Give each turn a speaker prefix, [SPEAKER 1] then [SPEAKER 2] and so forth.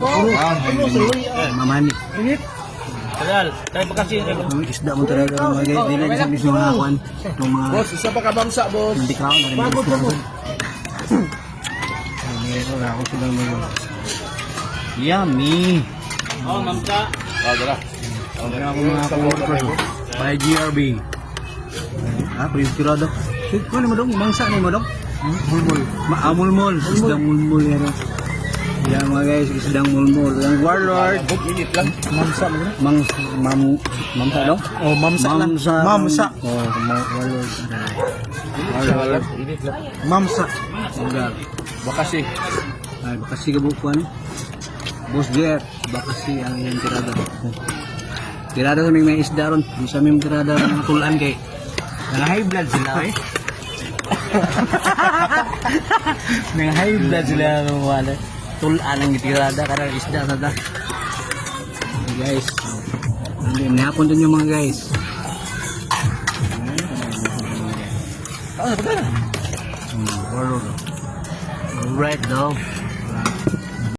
[SPEAKER 1] Mamani.
[SPEAKER 2] Tagal, tayo pagkasi.
[SPEAKER 1] Ang isda mo talaga mga guys. Dili na sabi sa mga kwan. Itong mga
[SPEAKER 3] Boss, isa pa ka bangsa, boss.
[SPEAKER 1] hindi crown na rin.
[SPEAKER 3] Pagod po.
[SPEAKER 1] Meron ako silang mga yummy.
[SPEAKER 2] Oh, mamsa.
[SPEAKER 3] Dala.
[SPEAKER 1] Meron ako mga coworkers. By GRB. Ah, pa yung tirada. Ano mo dong? Mangsa ni mo dong? Mulmul. Maamulmul. Isdang mulmul yan. Yan mga guys, isdang mulmul. Yung warlord.
[SPEAKER 3] Init lang. Mamsa mo na.
[SPEAKER 1] Mamsa dong?
[SPEAKER 3] Oh, mamsa lang. Mamsa.
[SPEAKER 1] Oh, warlord.
[SPEAKER 3] Warlord. Init lang. Mamsa.
[SPEAKER 1] Manggal.
[SPEAKER 3] Bakasi.
[SPEAKER 1] Ay, bakasi kabukuan. Boss Jer, bakasi ang yung tirada. Tirada sa may isda ron. Di sa may tirada ng tulan kay high blood sila eh. Nang high blood sila ng wala. Tulan ang tirada karang isda sa da. Guys. Hindi nahapon din yung mga guys.
[SPEAKER 3] Ah, betul.
[SPEAKER 1] Red dog.